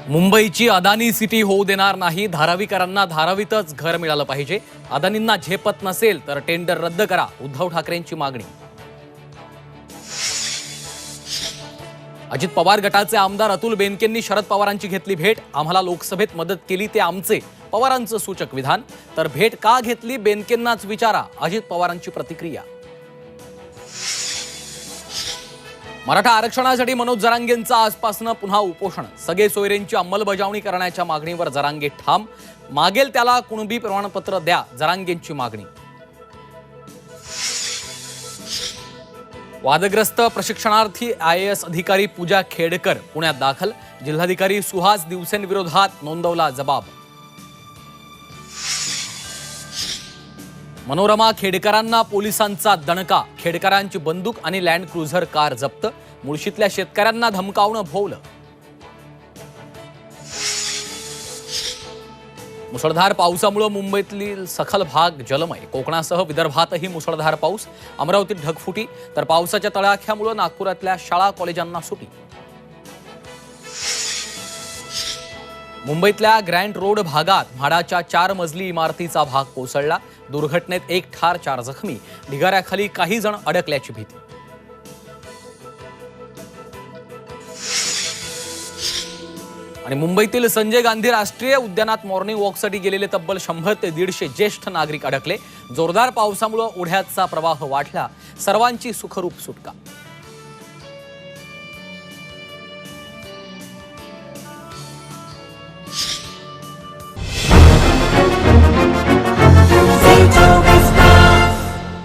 मुंबईची अदानी सिटी होऊ देणार नाही. धारावीकरांना धारावीतच घर मिळालं पाहिजे. अदानींना झेपत नसेल तर टेंडर रद्द करा, उद्धव ठाकरेंची मागणी. अजित पवार गटाचे आमदार अतुल बेनकेंनी शरद पवारांची घेतली भेट. आम्हाला लोकसभेत मदत केली ते आमचे, पवारांचं सूचक विधान. तर भेट का घेतली बेनकेंनाच विचारा, अजित पवारांची प्रतिक्रिया. मराठा आरक्षणासाठी मनोज जरांगेंचं आजपासून पुन्हा उपोषण. सगळे सोयरेंची अंमलबजावणी करण्याच्या मागणीवर जरांगे ठाम. मागेल त्याला कुणबी प्रमाणपत्र द्या, जरांगेंची मागणी. वादग्रस्त प्रशिक्षणार्थी IAS अधिकारी पूजा खेडकर पुण्यात दाखल. जिल्हाधिकारी सुहास दिवसेंविरोधात नोंदवला जबाब. मनोरमा खेडकरांना पोलिसांचा दणका. खेडकरांची बंदूक आणि लँड क्रुझर कार जप्त. मुळशीतल्या शेतकऱ्यांना धमकावणं भोवलं. मुसळधार पावसामुळे मुंबईतील सखल भाग जलमय. कोकणासह विदर्भातही मुसळधार पाऊस. अमरावतीत ढगफुटी तर पावसाच्या तडाख्यामुळे नागपुरातल्या शाळा कॉलेजांना सुटी. मुंबईतल्या ग्रँट रोड भागात म्हाडाच्या 4 मजली इमारतीचा भाग कोसळला. दुर्घटनेत 1 ठार 4 जखमी. ढिगाऱ्याखाली काही जण अडकल्याची भीती. आणि मुंबईतील संजय गांधी राष्ट्रीय उद्यानात मॉर्निंग वॉकसाठी गेलेले तब्बल 100 ते 150 ज्येष्ठ नागरिक अडकले. जोरदार पावसामुळे ओढ्याचा प्रवाह वाढला. सर्वांची सुखरूप सुटका.